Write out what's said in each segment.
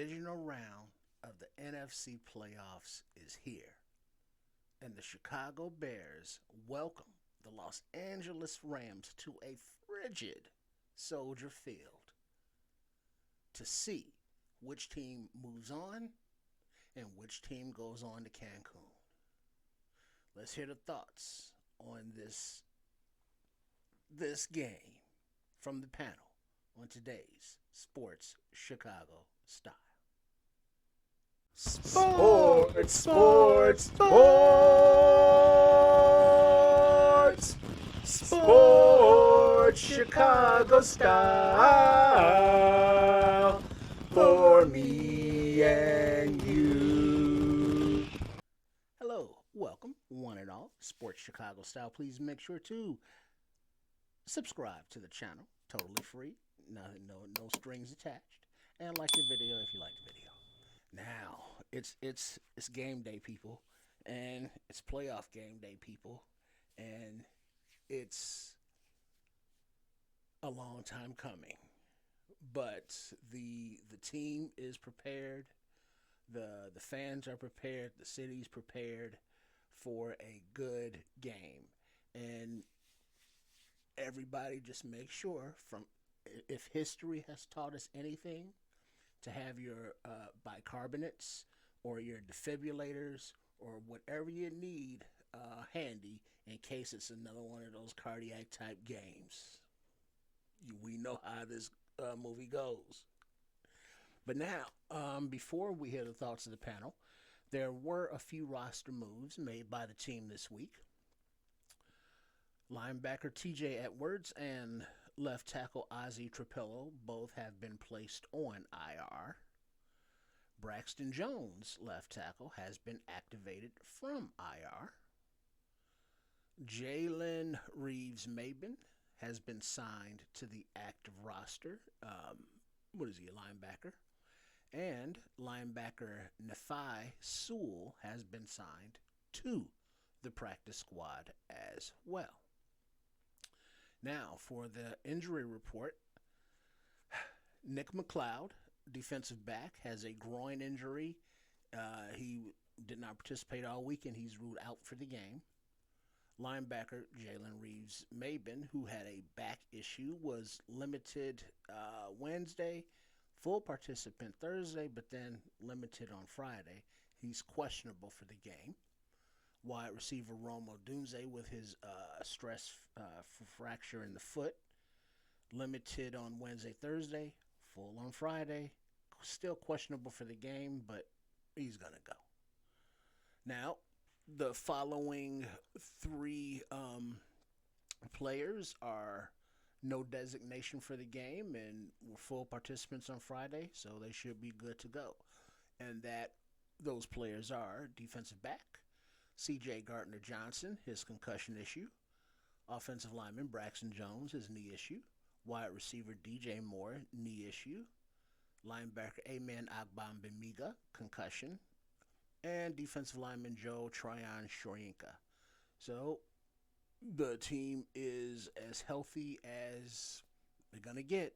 divisional round of the NFC playoffs is here, and the Chicago Bears welcome the Los Angeles Rams to a frigid Soldier Field to see which team moves on and which team goes on to Cancun. Let's hear the thoughts on this game from the panel on today's Sports Chicago Style. Sports Chicago Style for me and you. Hello, welcome, one and all, Sports Chicago Style. Please make sure to subscribe to the channel, totally free, no strings attached, and like the video if you like the video. Now it's game day, people, and it's playoff game day, people, and it's a long time coming, but the team is prepared, the fans are prepared, the city's prepared for a good game, and everybody just make sure, from if history has taught us anything, to have your bicarbonates or your defibrillators or whatever you need handy in case it's another one of those cardiac type games. We know how this movie goes. But now, before we hear the thoughts of the panel, there were a few roster moves made by the team this week. Linebacker TJ Edwards and left tackle Ozzie Trapillo both have been placed on IR. Braxton Jones, left tackle, has been activated from IR. Jalen Reeves-Maybin has been signed to the active roster. A linebacker? And linebacker Nephi Sewell has been signed to the practice squad as well. Now, for the injury report, Nick McLeod, defensive back, has a groin injury. He did not participate all weekend. He's ruled out for the game. Linebacker Jalen Reeves-Maybin, who had a back issue, was limited Wednesday, full participant Thursday, but then limited on Friday. He's questionable for the game. Wide receiver Rome Odunze with his stress fracture in the foot, limited on Wednesday, Thursday, full on Friday. Still questionable for the game, but he's going to go. Now, the following three players are no designation for the game and were full participants on Friday, so they should be good to go. And those players are defensive back C.J. Gardner-Johnson, his concussion issue. Offensive lineman Braxton Jones, his knee issue. Wide receiver DJ Moore, knee issue. Linebacker Amen Agbambemiga, concussion. And defensive lineman Joe Tryon Shoyinka. So the team is as healthy as they're going to get.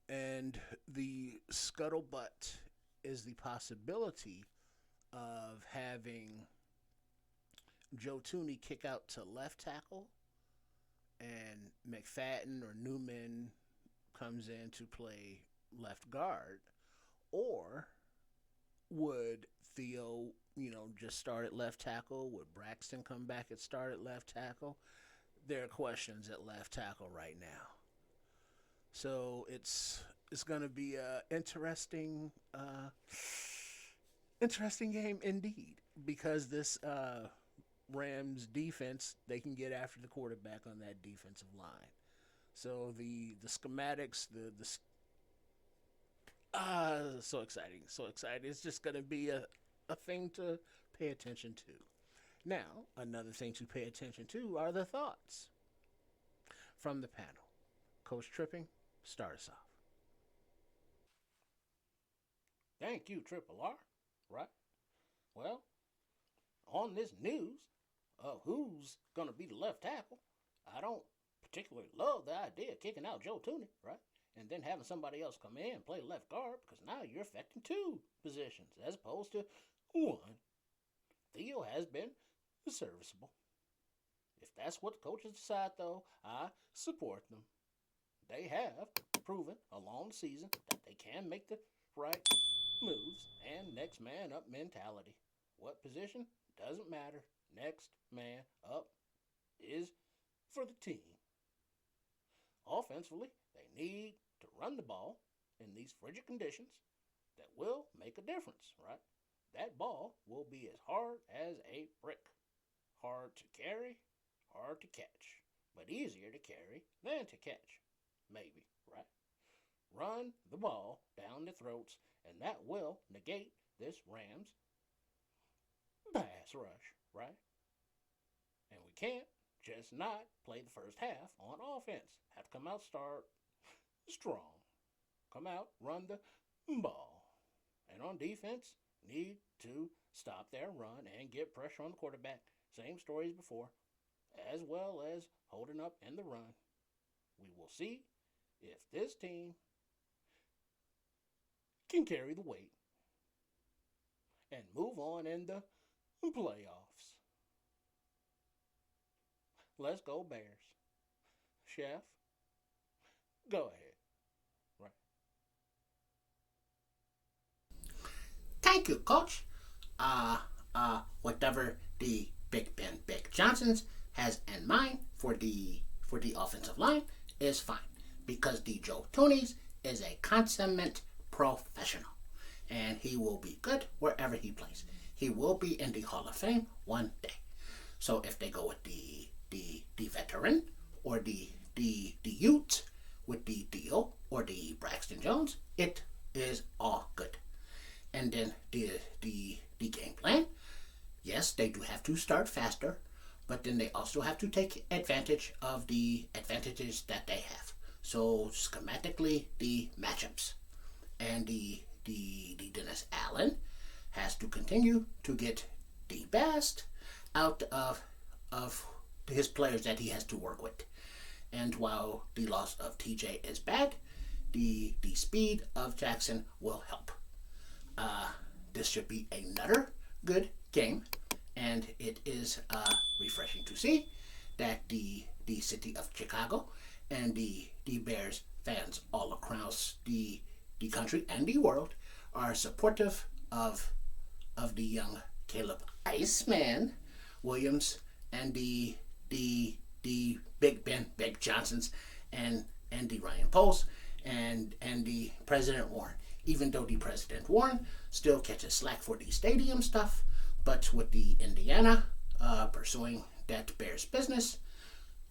And the scuttlebutt is the possibility of having Joe Tooney kick out to left tackle and McFadden or Newman comes in to play left guard, or would Theo, just start at left tackle? Would Braxton come back and start at left tackle? There are questions at left tackle right now. So it's going to be a interesting game indeed, because this Rams defense, they can get after the quarterback on that defensive line. So the schematics, so exciting. It's just going to be a thing to pay attention to. Now, another thing to pay attention to are the thoughts from the panel. Coach Tripping, start us off. Thank you, Triple R. Right? Well, on this news of who's going to be the left tackle, I don't particularly love the idea of kicking out Joe Tooney, right? and then having somebody else come in and play left guard because now you're affecting two positions as opposed to one. Theo has been serviceable. If that's what the coaches decide, though, I support them. They have proven along the season that they can make the right moves and next man up mentality. What position? Doesn't matter. Next man up is for the team. Offensively, they need to run the ball in these frigid conditions that will make a difference, right? That ball will be as hard as a brick. Hard to carry, hard to catch, but easier to carry than to catch. Maybe, right? Run the ball down the throats, and that will negate this Rams pass rush, right? And we can't just not play the first half on offense. Have to come out, start strong. Come out, run the ball. And on defense, need to stop their run and get pressure on the quarterback. Same stories before, as well as holding up in the run. We will see if this team can carry the weight and move on in the playoffs. Let's go Bears. Chef, go ahead. Right. Thank you, Coach. Whatever the Big Ben Big Johnsons has in mind for the offensive line is fine because the Joe Toonies is a consummate professional and he will be good wherever he plays. He will be in the Hall of Fame one day. So if they go with the veteran or the Ute with the Theo or the Braxton Jones, it is all good. And then the game plan, yes, they do have to start faster, but then they also have to take advantage of the advantages that they have. So schematically, the matchups and the Dennis Allen has to continue to get the best out of his players that he has to work with. And while the loss of TJ is bad, the speed of Jackson will help. This should be another good game, and it is refreshing to see that the city of Chicago and the Bears fans all across the country and the world are supportive of the young Caleb Iceman Williams and the Big Ben Big Johnsons and the Ryan Poles and the President Warren. Even though the President Warren still catches slack for the stadium stuff, but with the Indiana pursuing that Bears business,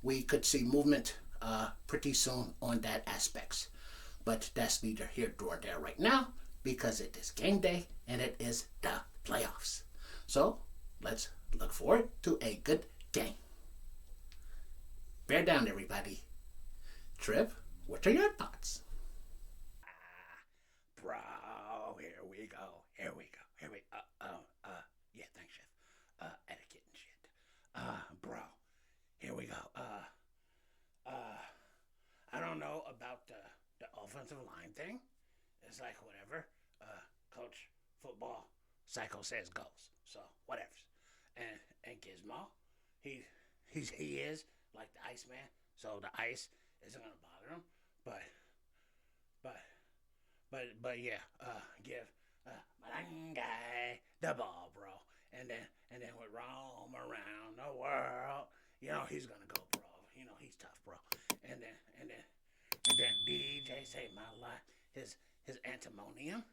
we could see movement pretty soon on that aspects. But that's neither here nor there right now because it is game day and it is the playoffs. So let's look forward to a good game. Bear down, everybody. Trip, what are your thoughts? Bro, here we go. Yeah, thanks, Chef. Etiquette and shit. Bro, here we go. I don't know about the offensive line thing. It's like whatever. Coach football psycho says goes. So whatever. And Gizmo, he is like the Iceman. So the ice isn't gonna bother him. But yeah. Give Malanga the ball, bro. And then we roam around the world. You know he's gonna go, bro. You know he's tough, bro. And then DJ saved my life. His antimonium,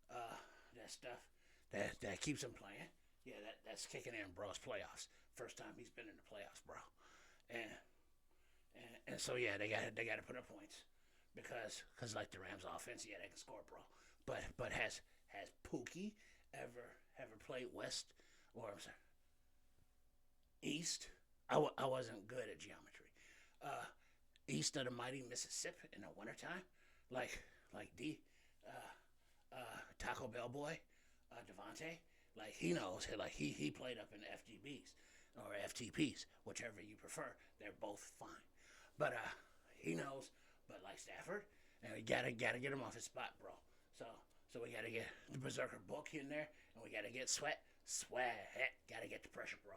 that stuff that keeps him playing. Yeah, that's kicking in, bro. It's playoffs. First time he's been in the playoffs, bro. And so yeah, they got to put up points because like the Rams offense, yeah, they can score, bro. But has Pookie ever played West or I'm sorry, East? I wasn't good at geometry. East of the mighty Mississippi in the wintertime, like the Taco Bell boy, Devontae, like he knows, like he played up in the FGBs or FTPs, whichever you prefer. They're both fine, but he knows. But like Stafford, and we gotta get him off his spot, bro. So we gotta get the Berserker book in there, and we gotta get Sweat. Gotta get the pressure, bro.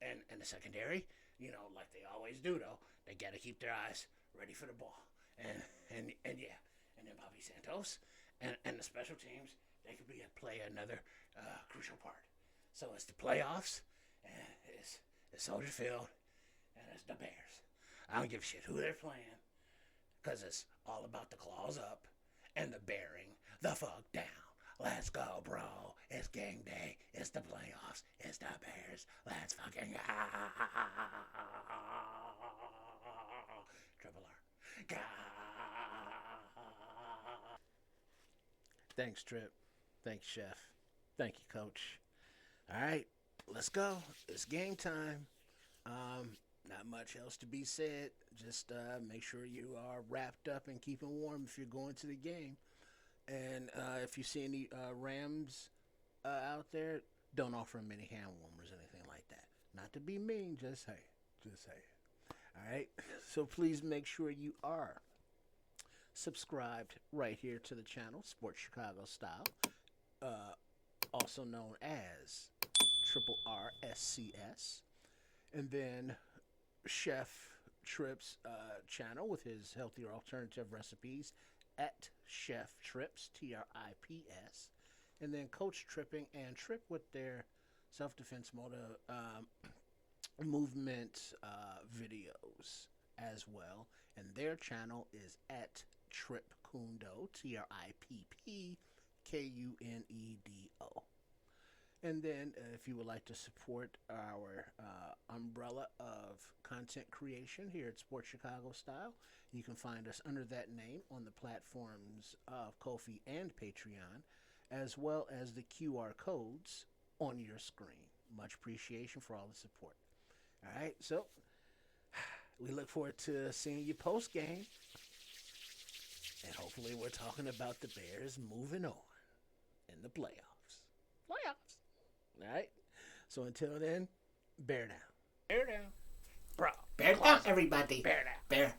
And the secondary, like they always do, though, they gotta keep their eyes ready for the ball. And yeah, and then Bobby Santos and the special teams, they could play another crucial part. So it's the playoffs, and it's Soldier Field, and it's the Bears. I don't give a shit who they're playing, because it's all about the claws up and the bearing the fuck down. Let's go, bro. It's game day. It's the playoffs. It's the Bears. Let's fucking go. Triple R. Go. Thanks, Trip. Thanks, Chef. Thank you, Coach. All right, let's go. It's game time. Not much else to be said. Just make sure you are wrapped up and keeping warm if you're going to the game. And if you see any Rams out there, don't offer them any hand warmers or anything like that. Not to be mean, just say. All right? So please make sure you are subscribed right here to the channel, Sports Chicago Style, also known as Triple RSCS. And then Chef Trips channel with his healthier alternative recipes at Chef Trips, TRIPS. And then Coach Tripping and Trip with their self-defense movement videos as well. And their channel is at Trip Kundo, TRIPPKUNEDO. And then if you would like to support our umbrella of content creation here at Sports Chicago Style, you can find us under that name on the platforms of Ko-fi and Patreon, as well as the QR codes on your screen. Much appreciation for all the support. All right, so we look forward to seeing you post-game. And hopefully we're talking about the Bears moving on in the playoffs. All right? So until then, bear down. Bear down. Bro, bear down, everybody. Bear down. Bear.